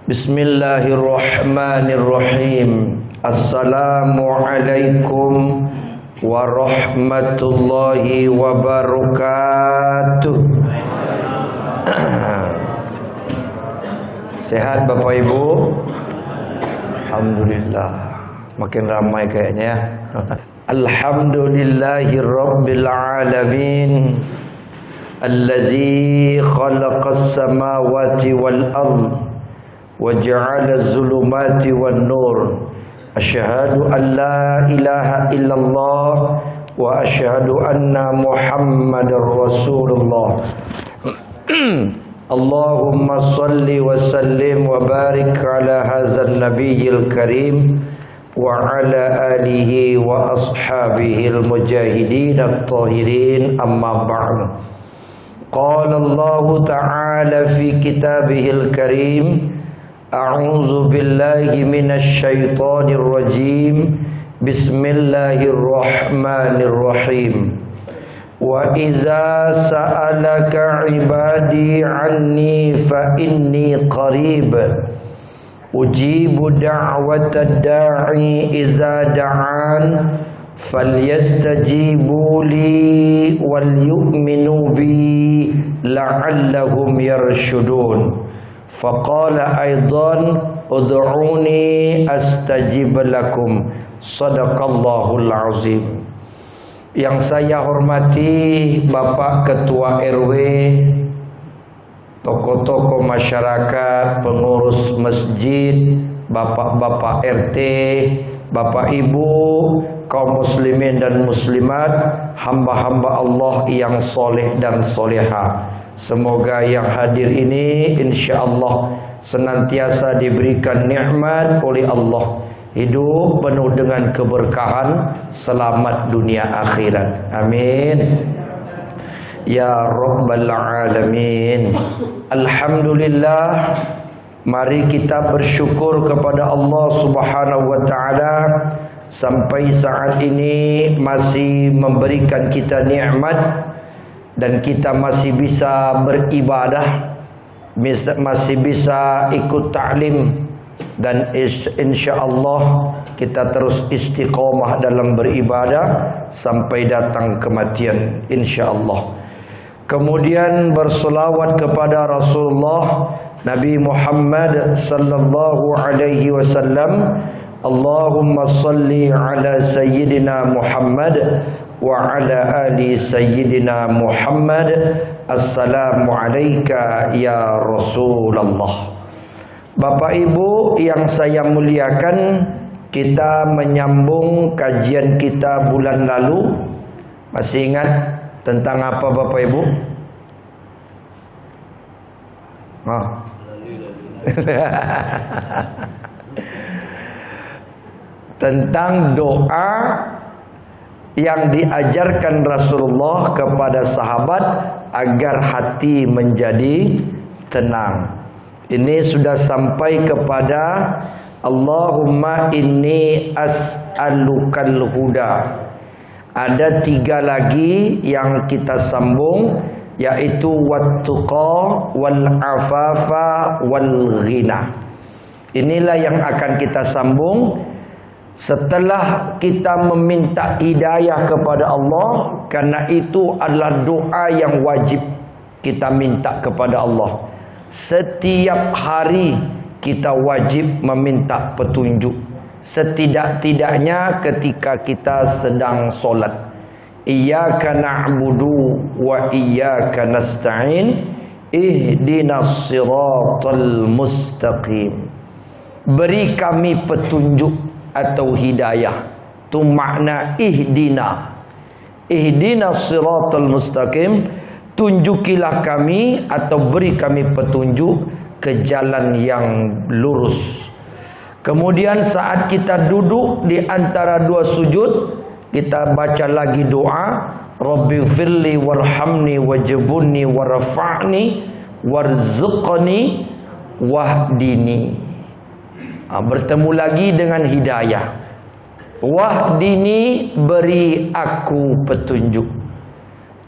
Bismillahirrahmanirrahim. Assalamualaikum warahmatullahi wabarakatuh. Sehat Bapak Ibu? Alhamdulillah. Makin ramai kayaknya. Alhamdulillahirabbil alamin. Allazi khalaqas samawati wal ardh wa ja'ala az-zulumati wan nur. Asyhadu an la ilaha illallah wa asyhadu anna Muhammadar Rasulullah. Allahumma salli wa sallim wa barik ala hadzal nabiyil karim wa ala alihi wa ashabihil mujahidin at-tahirin, amma ba'd. Qala Allah ta'ala fi kitabihil karim, a'udzu billahi minasy syaithanir rajim. Bismillahirrahmanirrahim. Wa idza sa'alaka 'ibadi 'anni fa inni qarib ujibu da'watad da'i idza da'an falyastajibu li wal yu'minu bi la'allahum yarshudun. Faqala aidan ud'uni astajib lakum. Shadaqallahul azim. Yang saya hormati Bapak Ketua RW, tokoh-tokoh masyarakat, pengurus masjid, bapak-bapak RT, bapak ibu, kaum muslimin dan muslimat, hamba-hamba Allah yang soleh dan soleha. Semoga yang hadir ini insyaallah senantiasa diberikan nikmat oleh Allah, hidup penuh dengan keberkahan, selamat dunia akhirat. Amin ya rabbal alamin. Alhamdulillah. Mari kita bersyukur kepada Allah Subhanahu wa taala sampai saat ini masih memberikan kita nikmat dan kita masih bisa beribadah, masih bisa ikut ta'lim, dan insyaallah kita terus istiqomah dalam beribadah sampai datang kematian insyaallah. Kemudian berselawat kepada Rasulullah Nabi Muhammad sallallahu alaihi wasallam. Allahumma salli ala sayyidina Muhammad wa ala ali sayyidina Muhammad. Assalamu alayka ya Rasulullah. Bapak Ibu yang saya muliakan, kita menyambung kajian kita bulan lalu. Masih ingat tentang apa Bapak Ibu? Tentang doa yang diajarkan Rasulullah kepada sahabat agar hati menjadi tenang. Ini sudah sampai kepada Allahumma inni as'alukal huda. Ada 3 lagi yang kita sambung, yaitu wattuqa wal afafa wal ghina. Inilah yang akan kita sambung setelah kita meminta hidayah kepada Allah, karena itu adalah doa yang wajib kita minta kepada Allah. Setiap hari kita wajib meminta petunjuk, setidak-tidaknya ketika kita sedang solat. Iyyaka na'budu wa iyyaka nasta'in ihdinas siratal mustaqim. Beri kami petunjuk atau hidayah. Itu makna ihdina. Ihdinas siratal mustaqim. Tunjukilah kami atau beri kami petunjuk ke jalan yang lurus. Kemudian saat kita duduk di antara 2 sujud, kita baca lagi doa, Rabbighfirli warhamni wajibuni warfa'ni warzuqni wahdini. Bertemu lagi dengan hidayah. Wahdini, beri aku petunjuk.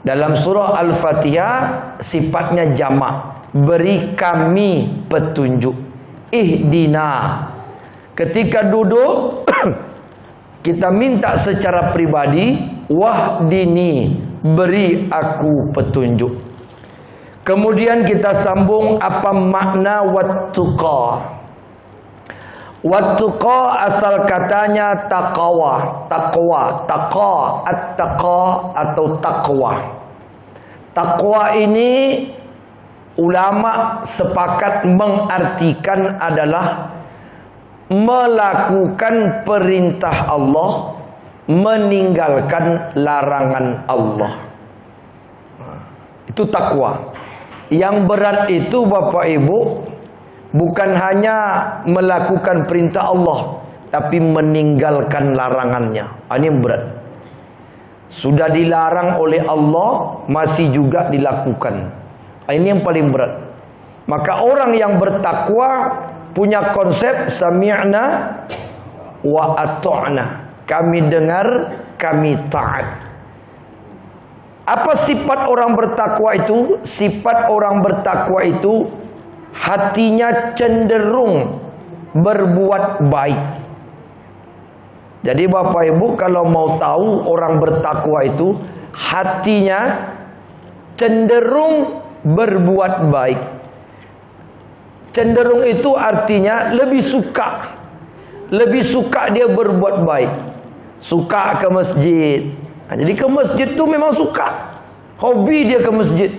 Dalam surah Al-Fatihah sifatnya jamak, beri kami petunjuk. ihdina. Ketika duduk kita minta secara pribadi, wahdini, beri aku petunjuk. Kemudian kita sambung apa makna wattuqa. Wattuqa asal katanya taqwa, at-taqa atau taqwa. Taqwa ini ulama sepakat mengartikan adalah melakukan perintah Allah, meninggalkan larangan Allah. Itu takwa. Yang berat itu Bapak Ibu bukan hanya melakukan perintah Allah, tapi meninggalkan larangannya. Ini yang berat. Sudah dilarang oleh Allah, masih juga dilakukan. Ini yang paling berat. Maka orang yang bertakwa punya konsep sami'na wa ata'na. Kami dengar, kami taat. Apa sifat orang bertakwa itu? Sifat orang bertakwa itu hatinya cenderung berbuat baik. Jadi Bapak Ibu kalau mau tahu orang bertakwa itu hatinya cenderung berbuat baik. Cenderung itu artinya lebih suka dia berbuat baik. Suka ke masjid. Jadi ke masjid itu memang suka. Hobi dia ke masjid.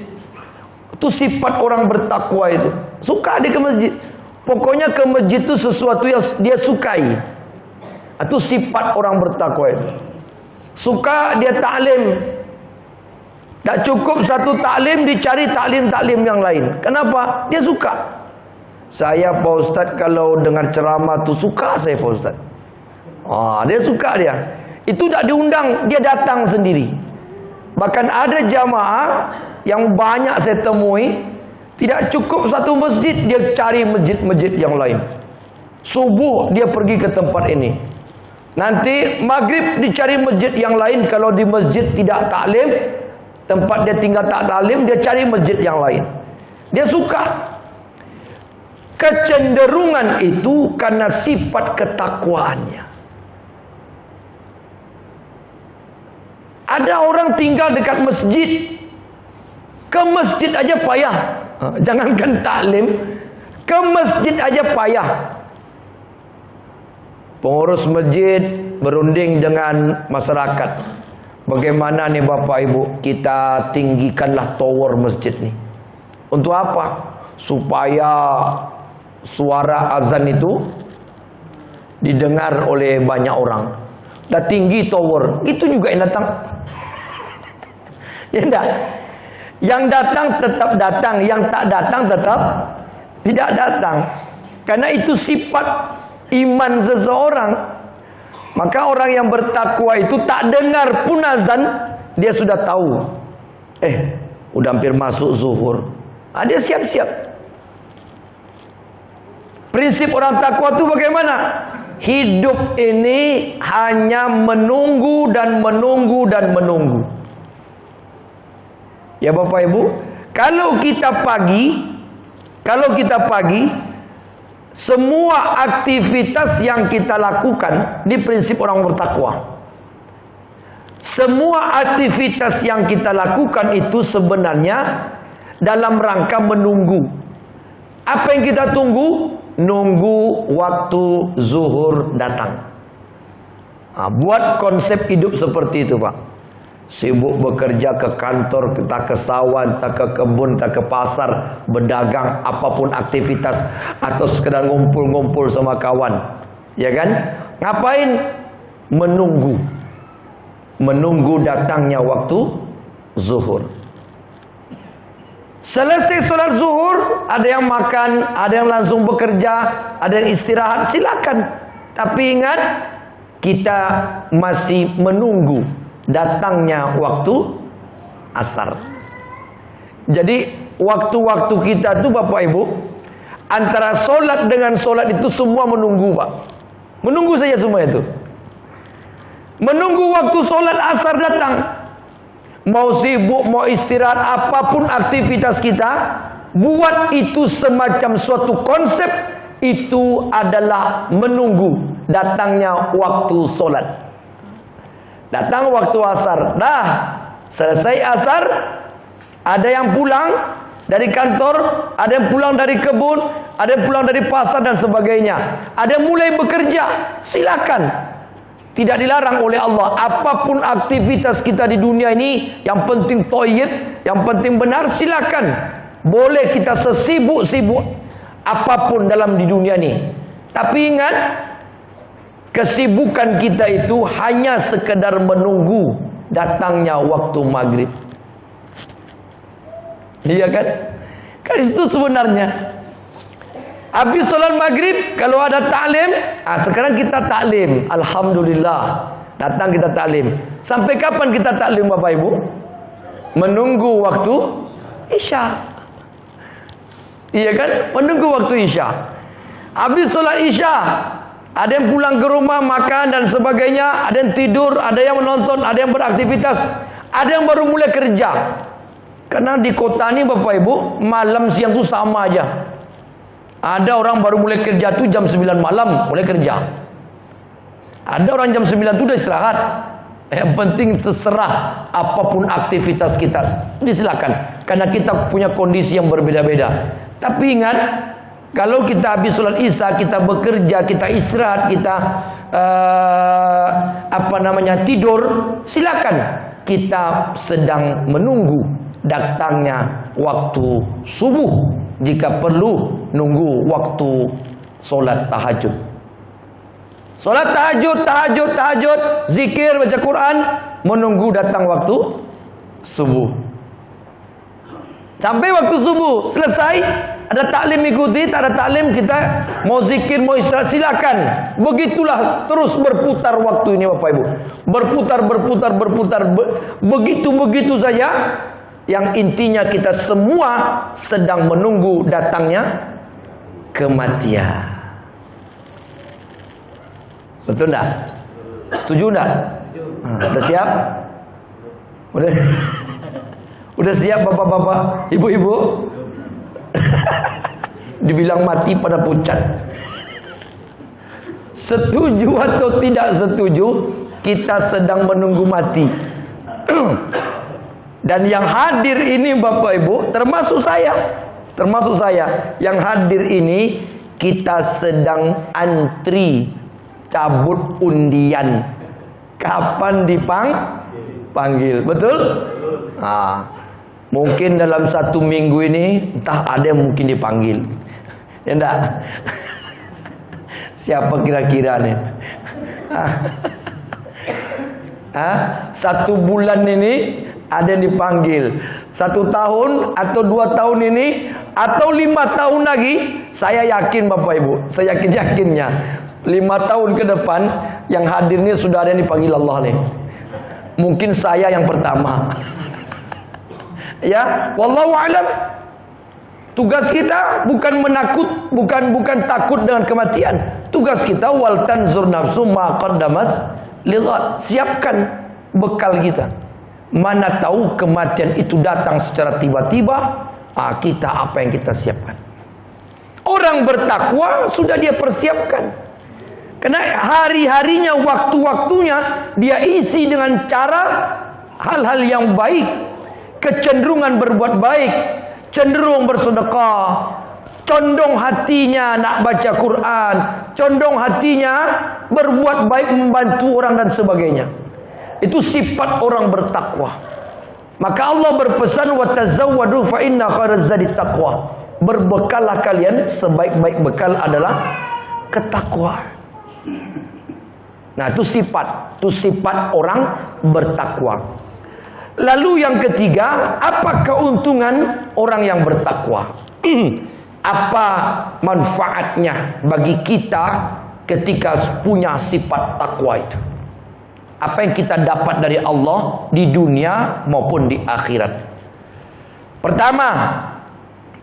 Itu sifat orang bertakwa itu. Suka dia ke masjid. Pokoknya ke masjid itu sesuatu yang dia sukai. Itu sifat orang bertakwa itu. Suka dia taklim. Tak cukup satu taklim, dicari taklim-taklim yang lain. Kenapa? Dia suka. Saya Pak Ustaz kalau dengar ceramah tu suka saya Pak Ustaz. Dia suka dia. Itu tak diundang, dia datang sendiri. Bahkan ada jamaah yang banyak saya temui, tidak cukup satu masjid, dia cari masjid-masjid yang lain. Subuh dia pergi ke tempat ini. Nanti maghrib dicari masjid yang lain. Kalau di masjid tidak taklim, tempat dia tinggal tak taklim, dia cari masjid yang lain. Dia suka. Kecenderungan itu karena sifat ketakwaannya. Ada orang tinggal dekat masjid, ke masjid aja payah. Jangankan taklim, ke masjid aja payah. Pengurus masjid berunding dengan masyarakat. Bagaimana nih Bapak Ibu, kita tinggikanlah tower masjid nih. Untuk apa? Supaya suara azan itu didengar oleh banyak orang. Dah tinggi tower, itu juga yang datang. Ya enggak? Yang datang tetap datang, yang tak datang tetap tidak datang. Karena itu sifat iman seseorang. Maka orang yang bertakwa itu tak dengar pun azan, dia sudah tahu. Udah hampir masuk zuhur. Dia siap-siap. Prinsip orang takwa itu bagaimana? Hidup ini hanya menunggu dan menunggu dan menunggu. Ya Bapak Ibu, kalau kita pagi, semua aktivitas yang kita lakukan, ini prinsip orang bertakwa. Semua aktivitas yang kita lakukan itu sebenarnya dalam rangka menunggu. Apa yang kita tunggu? Nunggu waktu zuhur datang. Buat konsep hidup seperti itu Pak. Sibuk bekerja ke kantor, tak ke sawah, tak ke kebun, tak ke pasar, berdagang, apapun aktivitas, atau sekedar ngumpul-ngumpul sama kawan. Ya kan? Ngapain? Menunggu. Menunggu datangnya waktu zuhur. Selesai sholat zuhur, ada yang makan, ada yang langsung bekerja, ada yang istirahat, silakan. Tapi ingat, kita masih menunggu datangnya waktu asar. Jadi waktu-waktu kita itu Bapak Ibu, antara sholat dengan sholat itu semua menunggu Pak. Menunggu saja semua itu. Menunggu waktu sholat asar datang. Mau sibuk, mau istirahat, apapun aktivitas kita, buat itu semacam suatu konsep itu adalah menunggu datangnya waktu solat. Datang waktu asar, dah selesai asar, ada yang pulang dari kantor, ada yang pulang dari kebun, ada yang pulang dari pasar dan sebagainya. Ada yang mulai bekerja, silakan. Tidak dilarang oleh Allah. Apapun aktivitas kita di dunia ini, yang penting thayyib, yang penting benar, silakan. Boleh kita sesibuk-sibuk apapun dalam di dunia ini. Tapi ingat, kesibukan kita itu hanya sekedar menunggu datangnya waktu maghrib. Iya kan? Kan itu sebenarnya. Habis sholat maghrib, kalau ada taklim, sekarang kita taklim. Alhamdulillah, datang kita taklim. Sampai kapan kita taklim Bapak Ibu? Menunggu waktu Isya. Iya kan? Menunggu waktu Isya. Habis sholat Isya, ada yang pulang ke rumah makan dan sebagainya, ada yang tidur, ada yang menonton, ada yang beraktivitas, ada yang baru mulai kerja. Karena di kota ini Bapak Ibu, malam siang itu sama aja. Ada orang baru mulai kerja tuh jam 9 malam mulai kerja. Ada orang jam 9 itu udah istirahat. Yang penting terserah apapun aktivitas kita, disilakan. Karena kita punya kondisi yang berbeda-beda. Tapi ingat, kalau kita habis sholat Isya, kita bekerja, kita istirahat, kita tidur, silakan. Kita sedang menunggu datangnya waktu subuh. Jika perlu, nunggu waktu solat tahajud. Solat tahajud, zikir, baca Quran, menunggu datang waktu subuh. Sampai waktu subuh selesai, ada taklim ikuti, tak ada taklim kita mau zikir, mau istirahat, silakan. Begitulah terus berputar waktu ini Bapak Ibu. Berputar, begitu saja. Yang intinya kita semua sedang menunggu datangnya kematian. Betul enggak? Setuju enggak? Udah siap? Udah siap bapak-bapak, ibu-ibu? Dibilang mati pada pucat. Setuju atau tidak setuju, kita sedang menunggu mati. Dan yang hadir ini Bapak Ibu, termasuk saya yang hadir ini, kita sedang antri cabut undian. Kapan dipanggil? Betul? Mungkin dalam 1 minggu ini, entah ada yang mungkin dipanggil. Ya enggak? Siapa kira-kira nih? 1 bulan ini ada yang dipanggil. 1 tahun atau 2 tahun ini atau 5 tahun lagi, saya yakin Bapak Ibu, saya yakinnya 5 tahun ke depan yang hadirnya sudah ada yang dipanggil Allah nih. Mungkin saya yang pertama. Ya, wallahu alam. Tugas kita bukan bukan takut dengan kematian. Tugas kita wal tanzur nafsu ma qaddamat lighad. Siapkan bekal kita. Mana tahu kematian itu datang secara tiba-tiba, kita apa yang kita siapkan. Orang bertakwa sudah dia persiapkan. Karena hari-harinya, waktu-waktunya dia isi dengan cara hal-hal yang baik, kecenderungan berbuat baik, cenderung bersedekah, condong hatinya nak baca Quran, condong hatinya berbuat baik, membantu orang dan sebagainya. Itu sifat orang bertakwa. Maka Allah berpesan, wa tazawwadu fa inna khairaz zadi taqwa. Berbekallah kalian, sebaik-baik bekal adalah ketakwaan. Nah, itu sifat orang bertakwa. Lalu yang ketiga, apa keuntungan orang yang bertakwa? Apa manfaatnya bagi kita ketika punya sifat takwa itu? Apa yang kita dapat dari Allah di dunia maupun di akhirat? Pertama,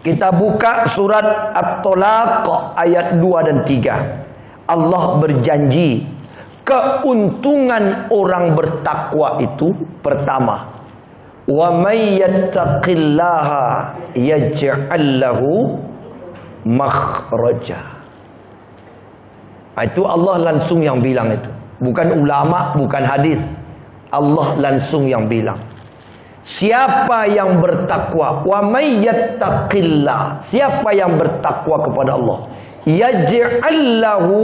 kita buka surat At-Tolaq ayat 2 dan 3. Allah berjanji keuntungan orang bertakwa itu pertama, wa may yattaqillaha yaj'al lahu makhraja. Itu Allah langsung yang bilang itu. Bukan ulama, bukan hadis. Allah langsung yang bilang. Siapa yang bertakwa, wa may yattaqillah, siapa yang bertakwa kepada Allah, yaj'al lahu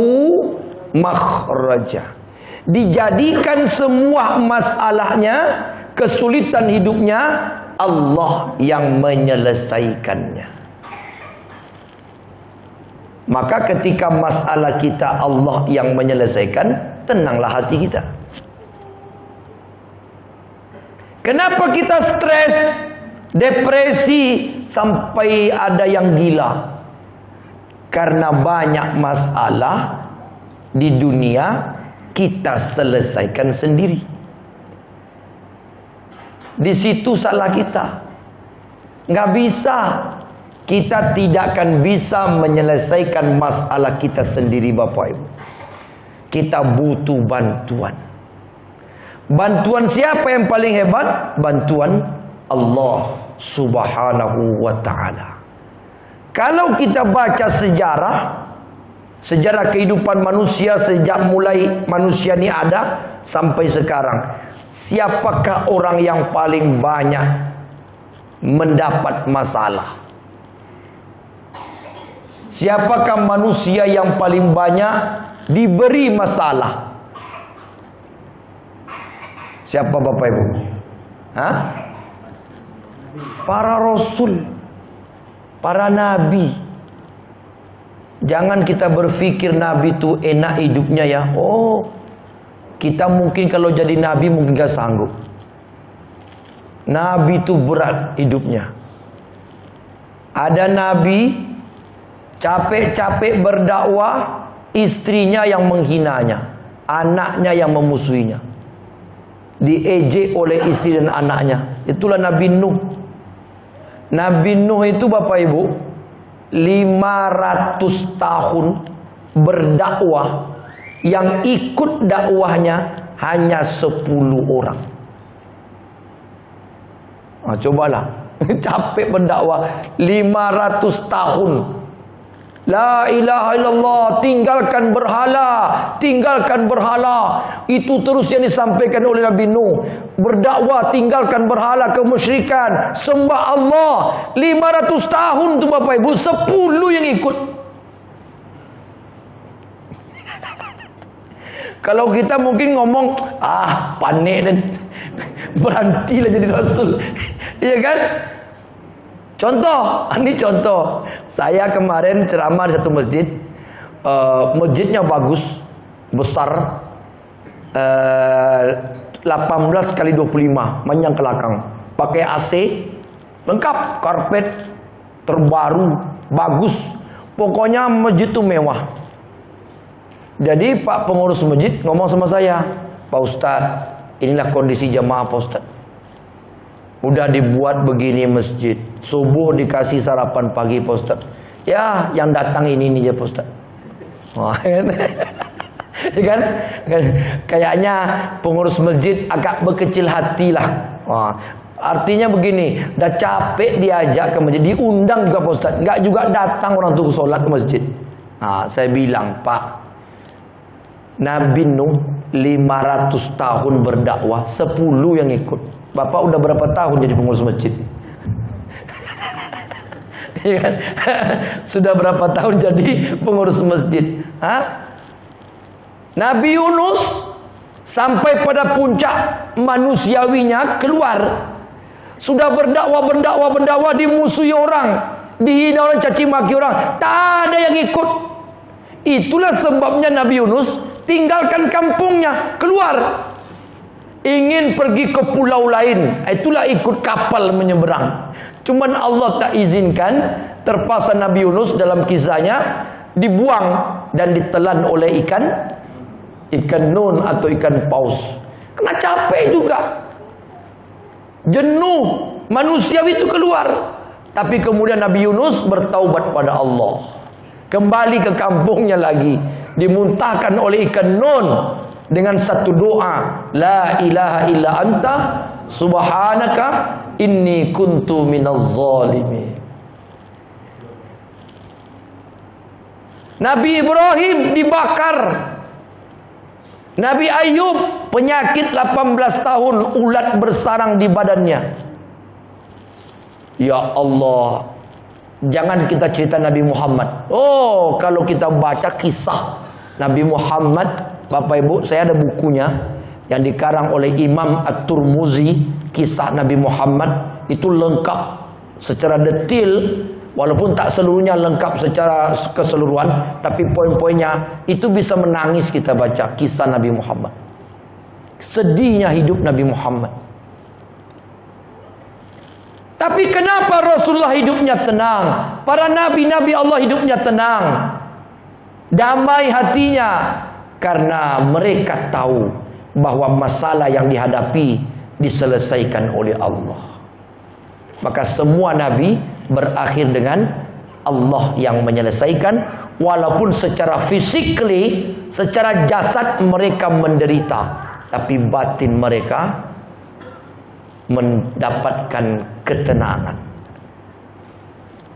makhraja, dijadikan semua masalahnya, kesulitan hidupnya, Allah yang menyelesaikannya. Maka ketika masalah kita Allah yang menyelesaikan, tenanglah hati kita. Kenapa kita stres, depresi, sampai ada yang gila? Karena banyak masalah di dunia kita selesaikan sendiri. Di situ salah kita. Nggak bisa. Kita tidak akan bisa menyelesaikan masalah kita sendiri, Bapak Ibu. Kita butuh bantuan. Bantuan siapa yang paling hebat? Bantuan Allah Subhanahu wa ta'ala. Kalau kita baca sejarah kehidupan manusia sejak mulai manusia ini ada sampai sekarang, siapakah orang yang paling banyak mendapat masalah? Siapakah manusia yang paling banyak diberi masalah? Siapa Bapak Ibu? Hah? Para rasul, para nabi. Jangan kita berpikir nabi itu enak hidupnya ya. Oh, kita mungkin kalau jadi nabi mungkin gak sanggup. Nabi itu berat hidupnya. Ada nabi capek-capek berdakwah, istrinya yang menghinanya, anaknya yang memusuhinya, diejek oleh istri dan anaknya. Itulah Nabi Nuh. Nabi Nuh itu Bapak Ibu 500 tahun berdakwah, yang ikut dakwahnya hanya 10 orang. Nah, cobalah capek berdakwah 500 tahun. La ilaha illallah, tinggalkan berhala. Itu terus yang disampaikan oleh Nabi Nuh. Berdakwah, tinggalkan berhala, kemusyrikan, sembah Allah. 500 tahun tu Bapak Ibu, 10 yang ikut. Kalau kita mungkin ngomong, panik dan berhentilah jadi rasul. Iya kan? Contoh, ini contoh. Saya kemarin ceramah di satu masjid. Masjidnya bagus, besar, 18x25, panjang ke belakang. Pakai AC, lengkap, karpet terbaru, bagus. Pokoknya masjid itu mewah. Jadi Pak pengurus masjid ngomong sama saya, Pak Ustadz, inilah kondisi jamaah Pak Ustadz. Udah dibuat begini masjid, subuh dikasih sarapan pagi Pak Ustaz. Ya, yang datang ini ya Pak Ustaz. Wah, kan? Kayaknya pengurus masjid agak berkecil hati lah. Wah, artinya begini, dah capek diajak ke masjid, diundang juga Pak Ustaz, enggak juga datang orang tuh sholat ke masjid. Nah, saya bilang, Pak, Nabi Nuh 500 tahun berdakwah, 10 yang ikut. Bapak udah berapa tahun jadi pengurus masjid? Sudah berapa tahun jadi pengurus masjid? Nabi Yunus sampai pada puncak manusiawinya keluar. Sudah berdakwah, dimusuhi orang, dihina orang, caci maki orang, tak ada yang ikut. Itulah sebabnya Nabi Yunus tinggalkan kampungnya, keluar. Ingin pergi ke pulau lain, itulah ikut kapal menyeberang. Cuman Allah tak izinkan, terpaksa Nabi Yunus dalam kisahnya dibuang dan ditelan oleh ikan nun atau ikan paus. Kena capek juga, jenuh, manusiawi itu keluar. Tapi kemudian Nabi Yunus bertaubat pada Allah, kembali ke kampungnya lagi, dimuntahkan oleh ikan nun dengan satu doa, la ilaha illa anta subhanaka inni kuntu minaz zalimin. Nabi Ibrahim dibakar. Nabi Ayub penyakit 18 tahun, ulat bersarang di badannya. Ya Allah, jangan kita cerita Nabi Muhammad. Oh, kalau kita baca kisah Nabi Muhammad, Bapak Ibu, saya ada bukunya yang dikarang oleh Imam At-Tirmizi, kisah Nabi Muhammad, itu lengkap secara detail. Walaupun tak seluruhnya lengkap secara keseluruhan, tapi poin-poinnya itu bisa menangis kita baca kisah Nabi Muhammad. Sedihnya hidup Nabi Muhammad. Tapi kenapa Rasulullah hidupnya tenang? Para nabi-nabi Allah hidupnya tenang, damai hatinya, karena mereka tahu bahwa masalah yang dihadapi diselesaikan oleh Allah. Maka semua nabi berakhir dengan Allah yang menyelesaikan, walaupun secara physically, secara jasad mereka menderita, tapi batin mereka mendapatkan ketenangan.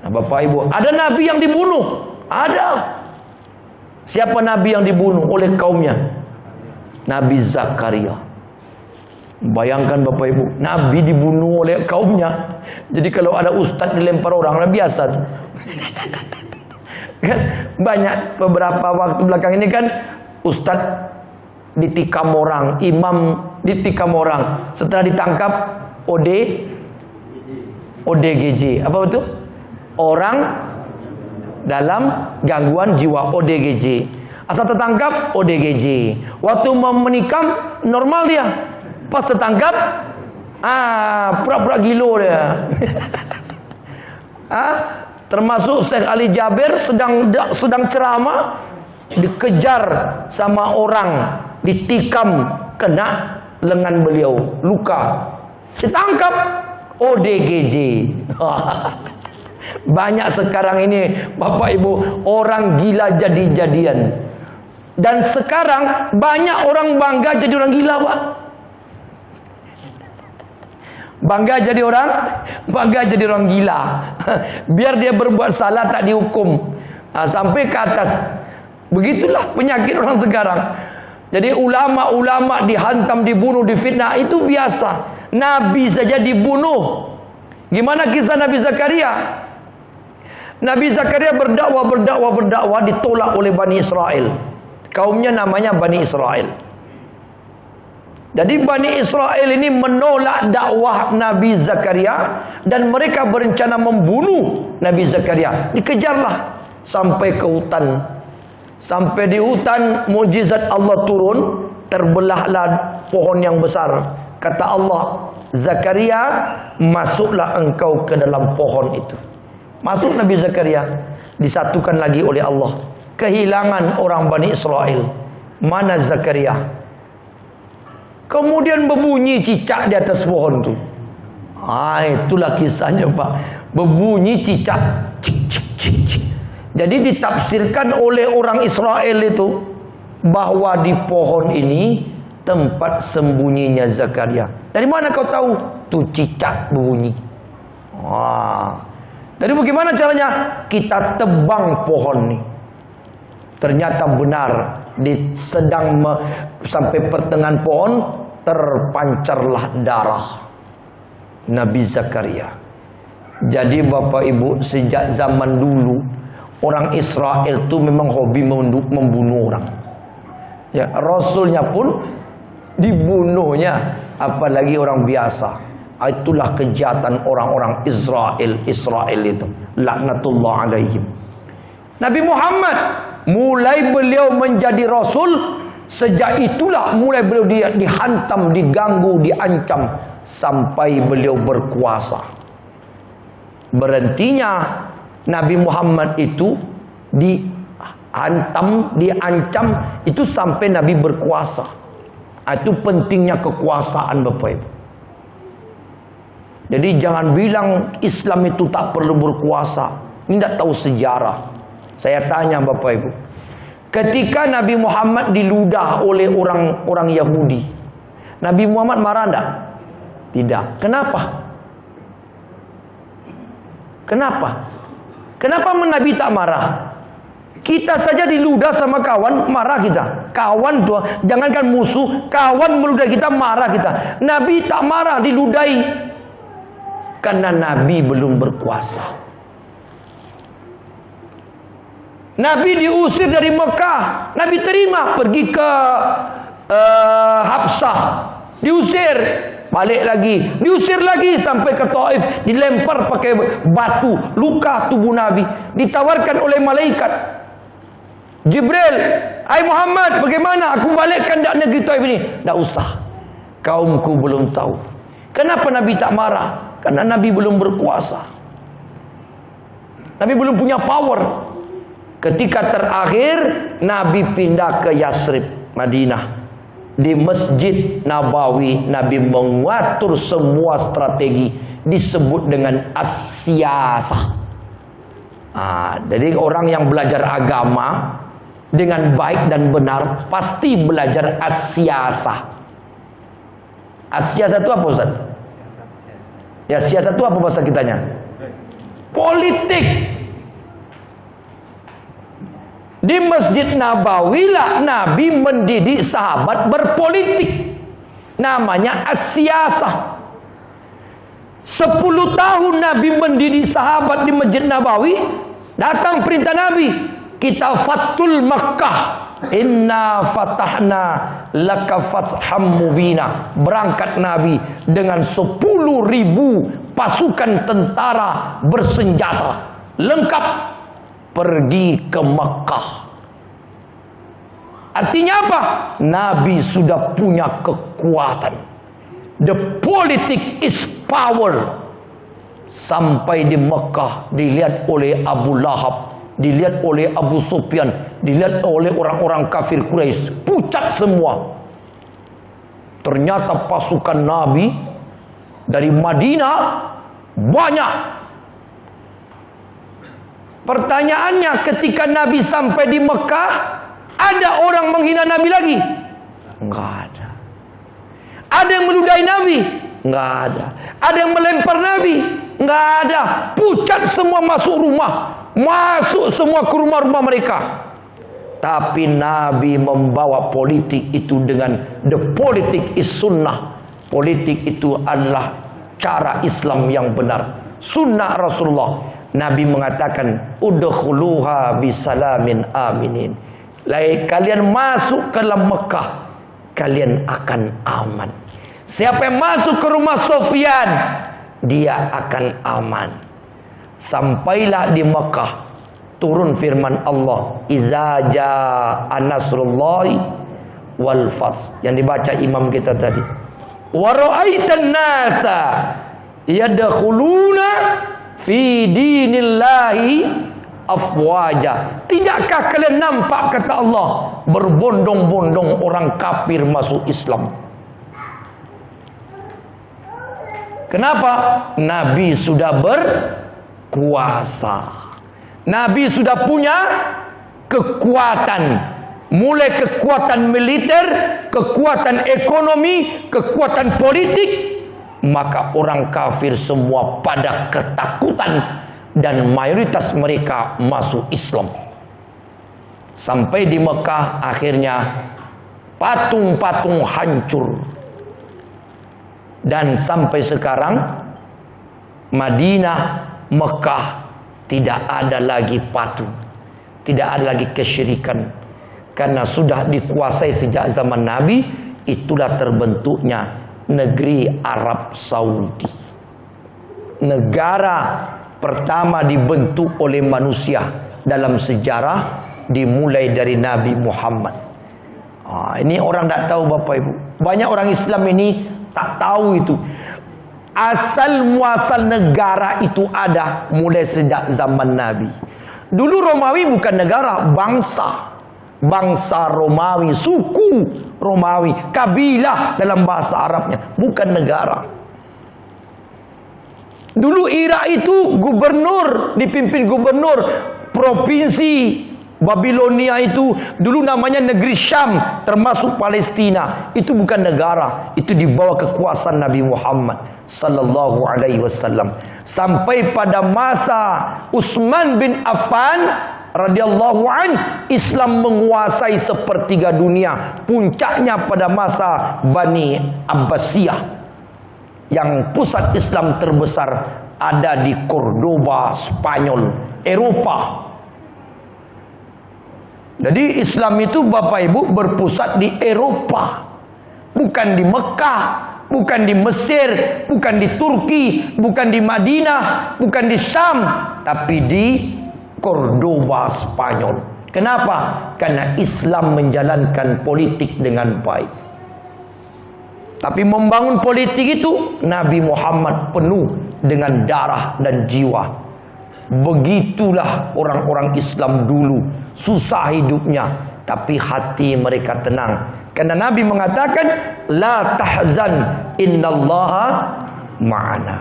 Nah, Bapak Ibu, ada nabi yang dibunuh, ada. Siapa nabi yang dibunuh oleh kaumnya? Nabi Zakaria. Bayangkan Bapak Ibu, nabi dibunuh oleh kaumnya. Jadi kalau ada ustaz dilempar orang, lah biasa. Kan banyak beberapa waktu belakang ini kan ustaz ditikam orang, imam ditikam orang. Setelah ditangkap ODGJ. Apa itu? Orang dalam gangguan jiwa, ODGJ. Asal tertangkap ODGJ. Waktu mau menikam normal dia. Pas tertangkap, pura-pura gilo dia. Termasuk Syekh Ali Jabir sedang ceramah, dikejar sama orang, ditikam, kena lengan beliau, luka. Ditangkap ODGJ. Banyak sekarang ini Bapak Ibu, orang gila jadi-jadian. Dan sekarang banyak orang bangga jadi orang gila, Pak. Bangga jadi orang gila. Biar dia berbuat salah tak dihukum. Sampai ke atas. Begitulah penyakit orang sekarang. Jadi ulama-ulama dihantam, dibunuh, difitnah, itu biasa. Nabi saja dibunuh. Gimana kisah Nabi Zakaria? Nabi Zakaria berdakwah, ditolak oleh Bani Israel. Kaumnya namanya Bani Israel. Jadi Bani Israel ini menolak dakwah Nabi Zakaria, dan mereka berencana membunuh Nabi Zakaria. Dikejarlah sampai ke hutan. Sampai di hutan, mukjizat Allah turun, terbelahlah pohon yang besar. Kata Allah, Zakaria, masuklah engkau ke dalam pohon itu. Masuk Nabi Zakaria, disatukan lagi oleh Allah. Kehilangan orang Bani Israel. Mana Zakaria? Kemudian berbunyi cicak di atas pohon itu. Itulah kisahnya, Pak. Berbunyi cicak. Cik, cik, cik, cik. Jadi ditafsirkan oleh orang Israel itu bahwa di pohon ini tempat sembunyinya Zakaria. Dari mana kau tahu? Tuh cicak berbunyi. Jadi bagaimana caranya? Kita tebang pohon ini. Ternyata benar, sampai pertengahan pohon terpancarlah darah Nabi Zakaria. Jadi Bapak Ibu, sejak zaman dulu orang Israel itu memang hobi membunuh orang. Ya, Rasulnya pun dibunuhnya, apalagi orang biasa. Itulah kejahatan orang-orang Israel itu. Laknatullah alaihim. Nabi Muhammad, mulai beliau menjadi Rasul, sejak itulah mulai beliau dihantam, diganggu, diancam, sampai beliau berkuasa. Berhentinya Nabi Muhammad itu dihantam, diancam, itu sampai Nabi berkuasa. Itu pentingnya kekuasaan, Bapak Ibu. Jadi jangan bilang Islam itu tak perlu berkuasa. Ini tidak tahu sejarah. Saya tanya Bapak Ibu, ketika Nabi Muhammad diludah oleh orang Yahudi, Nabi Muhammad marah enggak? Tidak. Kenapa? Kenapa Nabi tak marah? Kita saja diludah sama kawan, marah kita. Kawan tuh, jangankan musuh, kawan meludah kita, marah kita. Nabi tak marah, diludahi. Karena Nabi belum berkuasa. Nabi diusir dari Mekah. Nabi terima, pergi ke Habsah. Diusir, balik lagi. Diusir lagi sampai ke Taif. Dilempar pakai batu, luka tubuh Nabi. Ditawarkan oleh malaikat Jibril, "Hai Muhammad, bagaimana aku balikkan dak negeri Taif ini?" "Tak usah, kaumku belum tahu." Kenapa Nabi tak marah? Karena Nabi belum berkuasa. Nabi belum punya power. Ketika terakhir Nabi pindah ke Yasrib, Madinah. Di Masjid Nabawi Nabi mengatur semua strategi, disebut dengan as-siyasah. Jadi orang yang belajar agama dengan baik dan benar pasti belajar as-siyasah. As-siyasah itu apa, Ustaz? Ya, siyasah itu apa bahasa kitanya? Politik. Di Masjid Nabawi lah Nabi mendidik sahabat berpolitik. Namanya as-siyasah. 10 tahun Nabi mendidik sahabat di Masjid Nabawi. Datang perintah Nabi, kita fatul Makkah. Inna fatahna laka fatham mubina. Berangkat Nabi dengan 10.000 pasukan tentara bersenjata lengkap, pergi ke Makkah. Artinya apa? Nabi sudah punya kekuatan. The politic is power. Sampai di Makkah dilihat oleh Abu Lahab, dilihat oleh Abu Sufyan, dilihat oleh orang-orang kafir Quraisy, pucat semua. Ternyata pasukan Nabi dari Madinah banyak. Pertanyaannya, ketika Nabi sampai di Mekah, ada orang menghina Nabi lagi? Enggak ada. Ada yang meludahi Nabi? Enggak ada. Ada yang melempar Nabi? Enggak ada. Pucat semua masuk rumah. Masuk semua ke rumah-rumah mereka. Tapi Nabi membawa politik itu dengan the politik is sunnah. Politik itu adalah cara Islam yang benar. Sunnah Rasulullah. Nabi mengatakan, udkhuluha bisalamin aminin. Kalian masuk ke dalam Mekah, kalian akan aman. Siapa yang masuk ke rumah Sufyan, dia akan aman. Sampailah di Mekah, turun firman Allah, iza jaa nasrullahi wal fath, yang dibaca imam kita tadi. Wa ra'aitan nasa yadkhuluna fi dinillahi afwaja. Tidakkah kalian nampak, kata Allah, berbondong-bondong orang kafir masuk Islam? Kenapa? Nabi sudah berkuasa. Nabi sudah punya kekuatan. Mulai kekuatan militer, kekuatan ekonomi, kekuatan politik. Maka orang kafir semua pada ketakutan. Dan mayoritas mereka masuk Islam. Sampai di Mekah akhirnya patung-patung hancur. Dan sampai sekarang Madinah, Mekah tidak ada lagi patung, tidak ada lagi kesyirikan, karena sudah dikuasai sejak zaman Nabi. Itulah terbentuknya negeri Arab Saudi. Negara pertama dibentuk oleh manusia dalam sejarah, dimulai dari Nabi Muhammad. Ini orang tak tahu, Bapak Ibu. Banyak orang Islam ini tak tahu itu. Asal muasal negara itu ada mulai sejak zaman Nabi. Dulu Romawi bukan negara, bangsa. Bangsa Romawi, suku Romawi, kabilah dalam bahasa Arabnya, bukan negara. Dulu Irak itu gubernur, dipimpin gubernur provinsi. Babilonia itu dulu namanya negeri Syam, termasuk Palestina. Itu bukan negara, itu di bawah kekuasaan Nabi Muhammad sallallahu alaihi wasallam. Sampai pada masa Utsman bin Affan radhiyallahu an, Islam menguasai sepertiga dunia. Puncaknya pada masa Bani Abbasiyah, yang pusat Islam terbesar ada di Cordoba, Spanyol, Eropa. Jadi Islam itu Bapak Ibu berpusat di Eropa, bukan di Mekah, bukan di Mesir, bukan di Turki, bukan di Madinah, bukan di Syam, tapi di Cordoba, Spanyol. Kenapa? Karena Islam menjalankan politik dengan baik. Tapi membangun politik itu Nabi Muhammad penuh dengan darah dan jiwa. Begitulah orang-orang Islam dulu, susah hidupnya, tapi hati mereka tenang. Karena Nabi mengatakan, la tahzan, innallaha ma'ana.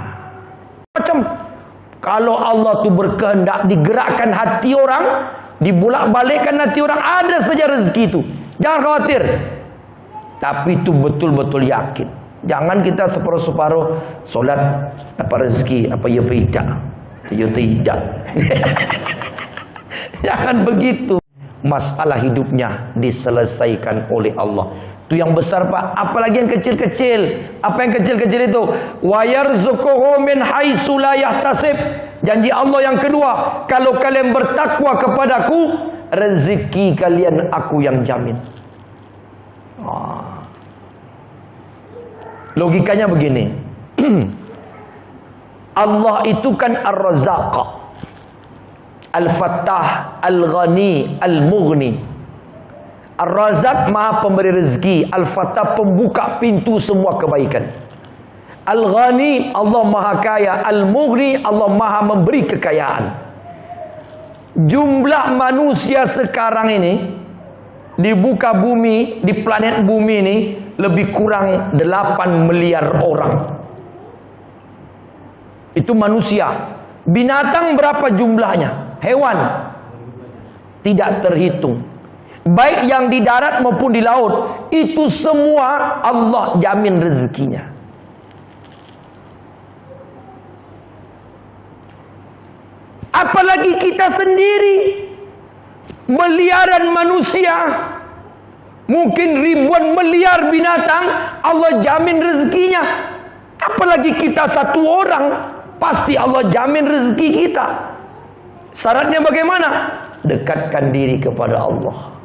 Macam kalau Allah tu berkehendak digerakkan hati orang, dibolak-balikkan hati orang, ada saja rezeki itu. Jangan khawatir. Tapi itu betul-betul yakin. Jangan kita separuh-separuh solat dapat rezeki, apa ya tidak. Ya tidak. Jangan begitu. Masalah hidupnya diselesaikan oleh Allah. Itu yang besar Pak. Apalagi yang kecil-kecil. Apa yang kecil-kecil itu? Wa yarzuquhu min haitsu la yahtasib. Janji Allah yang kedua, kalau kalian bertakwa kepadaku, rezeki kalian aku yang jamin. Logikanya begini. Allah itu kan Ar-Razzaq, Al-Fattah, Al-Ghani, Al-Mughni. Ar-Razzaq maha pemberi rezeki, Al-Fattah pembuka pintu semua kebaikan. Al-Ghani Allah maha kaya, Al-Mughni Allah maha memberi kekayaan. Jumlah manusia sekarang ini di muka bumi, di planet bumi ini lebih kurang 8 miliar orang. Itu manusia. Binatang berapa jumlahnya? Hewan tidak terhitung. Baik yang di darat maupun di laut, itu semua Allah jamin rezekinya. Apalagi kita sendiri, miliaran manusia, mungkin ribuan miliar binatang, Allah jamin rezekinya. Apalagi kita satu orang, pasti Allah jamin rezeki kita. Syaratnya bagaimana? Dekatkan diri kepada Allah.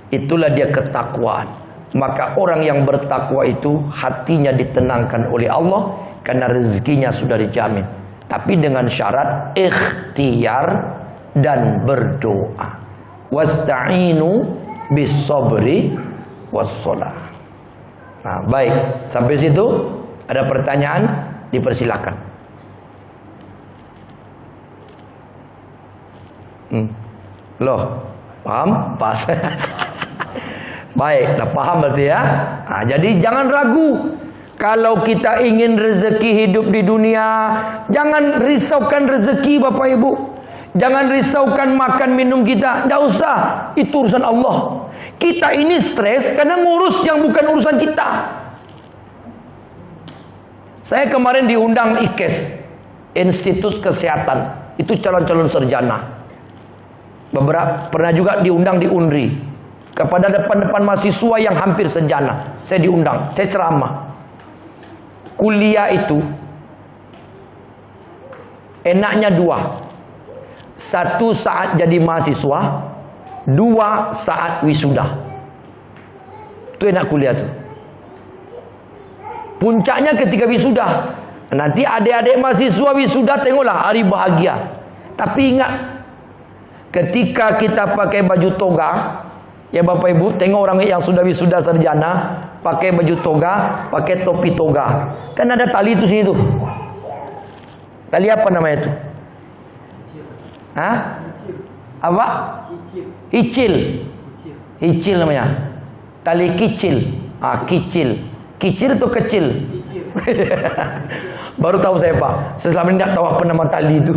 Itulah dia ketakwaan. Maka orang yang bertakwa itu hatinya ditenangkan oleh Allah, karena rezekinya sudah dijamin. Tapi dengan syarat ikhtiar dan berdoa. Wasta'inu bis sabri was shalah. Nah, baik, sampai situ ada pertanyaan, dipersilakan. Loh, paham? Pas. Baik, dah paham berarti ya. Nah, jadi jangan ragu. Kalau kita ingin rezeki hidup di dunia, jangan risaukan rezeki Bapak Ibu. Jangan risaukan makan minum kita. Tidak usah, itu urusan Allah. Kita ini stres karena ngurus yang bukan urusan kita. Saya kemarin diundang IKES, Institut Kesehatan. Itu calon-calon sarjana. Pernah juga diundang di UNRI. Kepada depan-depan mahasiswa yang hampir sarjana, saya diundang, saya ceramah. Kuliah itu enaknya dua. 1 saat jadi mahasiswa, 2 saat wisuda. Itu enak kuliah tuh. Puncaknya ketika wisuda. Nanti adik-adik mahasiswa wisuda, tengoklah hari bahagia. Tapi ingat, ketika kita pakai baju toga, ya Bapak Ibu, tengok orang yang sudah wisuda sarjana pakai baju toga, pakai topi toga. Kan ada tali itu sini tuh. Tali apa namanya itu? Hah? Apa? Kicil. Kicil namanya. Tali kicil. Kicil. Kicil atau kecil? Baru tahu saya Pak. Saya selama ini tidak tahu apa nama tali itu.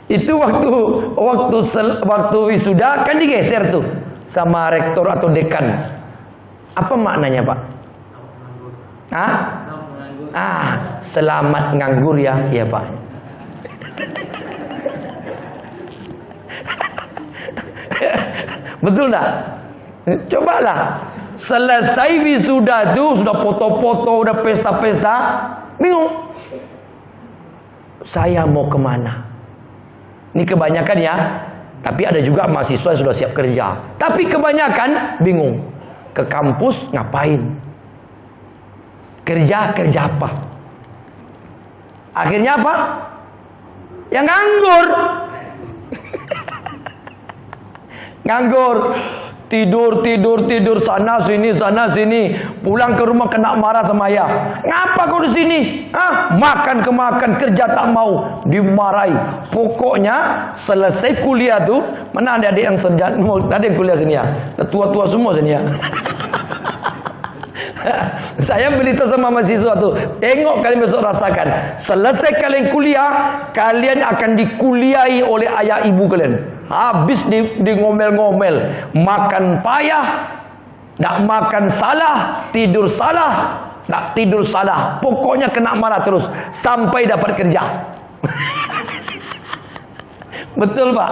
Itu waktu wisuda kan digeser tuh sama rektor atau dekan. Apa maknanya Pak? Selamat nganggur ya, ya Pak. Betul tak? Cobalah. Selesai wisuda tu, sudah foto-foto, sudah pesta-pesta, bingung. Saya mau kemana? Ini kebanyakan ya. Tapi ada juga mahasiswa yang sudah siap kerja. Tapi kebanyakan bingung. Ke kampus ngapain? Kerja apa? Akhirnya apa? Yang nganggur. Nganggur. Tidur sana sini. Pulang ke rumah kena marah sama ayah. Ngapa kau di sini? Makan kemakan, kerja tak mau, dimarahi. Pokoknya selesai kuliah tuh, mana ada adik yang sarjana, ada yang kuliah sini ya? Tua-tua semua sini ya. Saya beritahu sama mahasiswa tuh, tengok kalian besok rasakan. Selesai kalian kuliah, kalian akan dikuliahi oleh ayah ibu kalian. Habis di ngomel-ngomel, makan payah, tak makan salah, tidur salah, tak tidur salah. Pokoknya kena marah terus sampai dapat kerja. Betul Pak?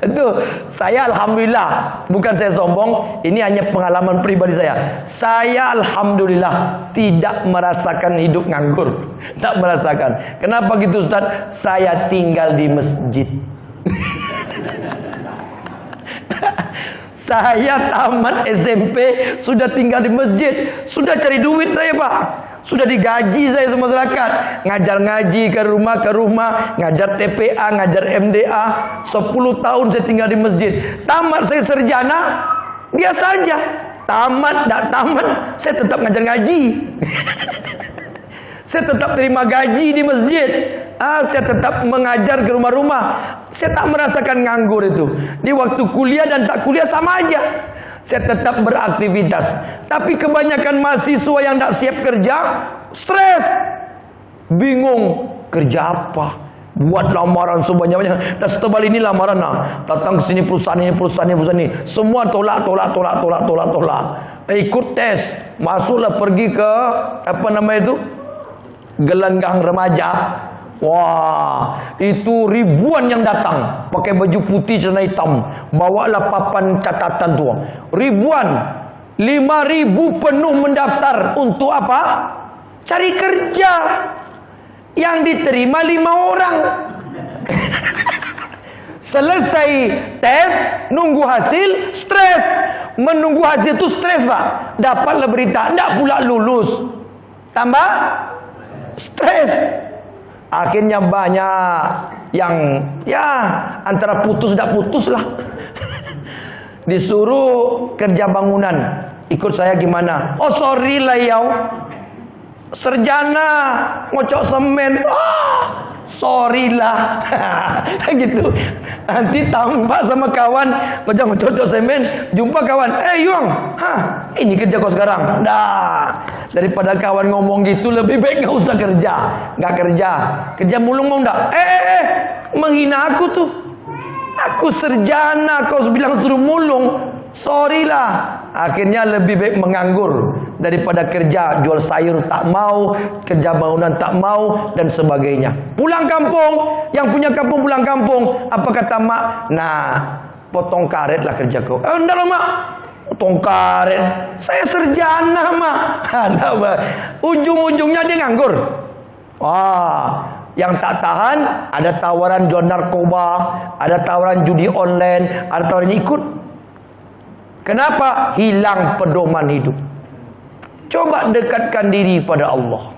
Itu saya alhamdulillah, bukan saya sombong, ini hanya pengalaman pribadi saya. Saya alhamdulillah tidak merasakan hidup nganggur. Tak merasakan. Kenapa gitu Ustaz? Saya tinggal di masjid. Saya tamat SMP sudah tinggal di masjid, sudah cari duit saya Pak, sudah digaji saya sama masyarakat, ngajar ngaji ke rumah, ngajar TPA, ngajar MDA, 10 tahun saya tinggal di masjid. Tamat saya sarjana, biasa aja. Tamat, tak tamat, saya tetap ngajar ngaji. Saya tetap terima gaji di masjid. Saya tetap mengajar ke rumah-rumah. Saya tak merasakan nganggur itu. Di waktu kuliah dan tak kuliah sama aja. Saya tetap beraktivitas. Tapi kebanyakan mahasiswa yang tak siap kerja, stres, bingung, kerja apa? Buat lamaran sebanyak-banyak. Dan setebal ini lamaran datang ke sini perusahaan ini. Semua tolak. Ikut tes, masuklah pergi ke apa nama itu? Gelanggang remaja. Wah, itu ribuan yang datang pakai baju putih celana hitam, bawalah papan catatan tua. Ribuan, 5.000 penuh mendaftar untuk apa? Cari kerja. Yang diterima 5 orang. Selesai tes, nunggu hasil, stres. Menunggu hasil itu stres Pak. Dapatlah berita, tidak pula lulus. Tambah stres. Akhirnya banyak yang antara putus tak putus lah. Disuruh kerja bangunan, ikut saya gimana? Oh sorry lah yau, sarjana ngocok semen. Sorry lah. Gitu. Nanti tampak sama kawan ngocok semen, jumpa kawan, Yuang, ini kerja kau sekarang. Daripada kawan ngomong gitu, lebih baik gak usah kerja. Gak kerja mulung mau ndak? Menghina aku tuh. Aku sarjana, kau bilang suruh mulung. Sorry lah. Akhirnya lebih baik menganggur daripada kerja, jual sayur tak mau, kerja bangunan tak mau, dan sebagainya. Pulang kampung, yang punya kampung pulang kampung. Apa kata mak? Potong karet lah kerja kau. Enggak lah mak, potong karet. Saya sarjana mak. Ujung-ujungnya dia nganggur. Yang tak tahan, ada tawaran jual narkoba, ada tawaran judi online, ada tawaran ikut. Kenapa? Hilang pedoman hidup. Coba dekatkan diri pada Allah.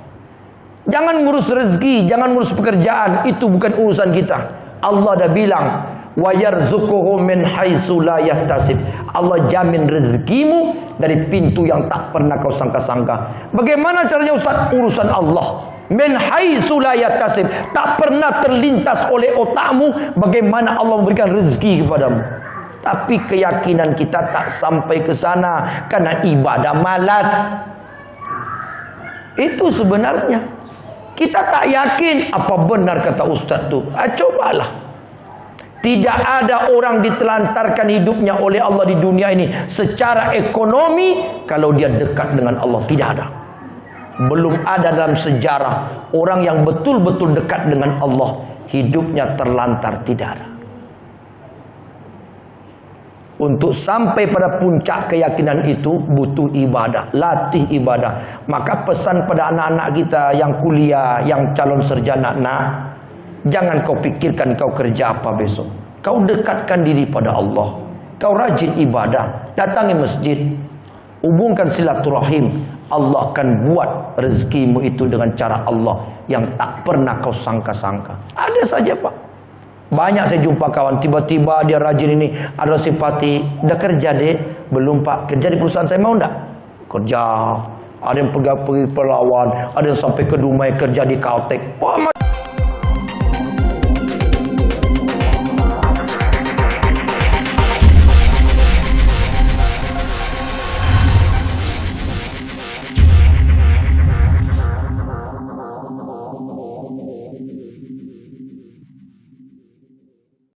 Jangan ngurus rezeki, jangan ngurus pekerjaan, itu bukan urusan kita. Allah dah bilang, wa yarzuquhu min haitsu la yahtasib. Allah jamin rezekimu dari pintu yang tak pernah kau sangka-sangka. Bagaimana caranya Ustaz? Urusan Allah. Min haitsu la yahtasib. Tak pernah terlintas oleh otakmu bagaimana Allah memberikan rezeki kepadamu. Tapi keyakinan kita tak sampai ke sana karena ibadah malas. Itu sebenarnya. Kita tak yakin apa benar kata Ustaz tu. Cobalah. Tidak ada orang ditelantarkan hidupnya oleh Allah di dunia ini secara ekonomi kalau dia dekat dengan Allah. Tidak ada. Belum ada dalam sejarah orang yang betul-betul dekat dengan Allah hidupnya terlantar. Tidak ada. Untuk sampai pada puncak keyakinan itu butuh ibadah, latih ibadah. Maka pesan pada anak-anak kita yang kuliah, yang calon sarjana, jangan kau pikirkan kau kerja apa besok. Kau dekatkan diri pada Allah. Kau rajin ibadah, datangi masjid, hubungkan silaturahim. Allah akan buat rezekimu itu dengan cara Allah yang tak pernah kau sangka-sangka. Ada saja Pak. Banyak saya jumpa kawan, tiba-tiba dia rajin ini, ada simpati, udah kerja deh, belum Pak, kerja di perusahaan saya mau enggak? Kerja, ada yang pergi pelawan, ada yang sampai ke Dumai kerja di Caltech. Wah,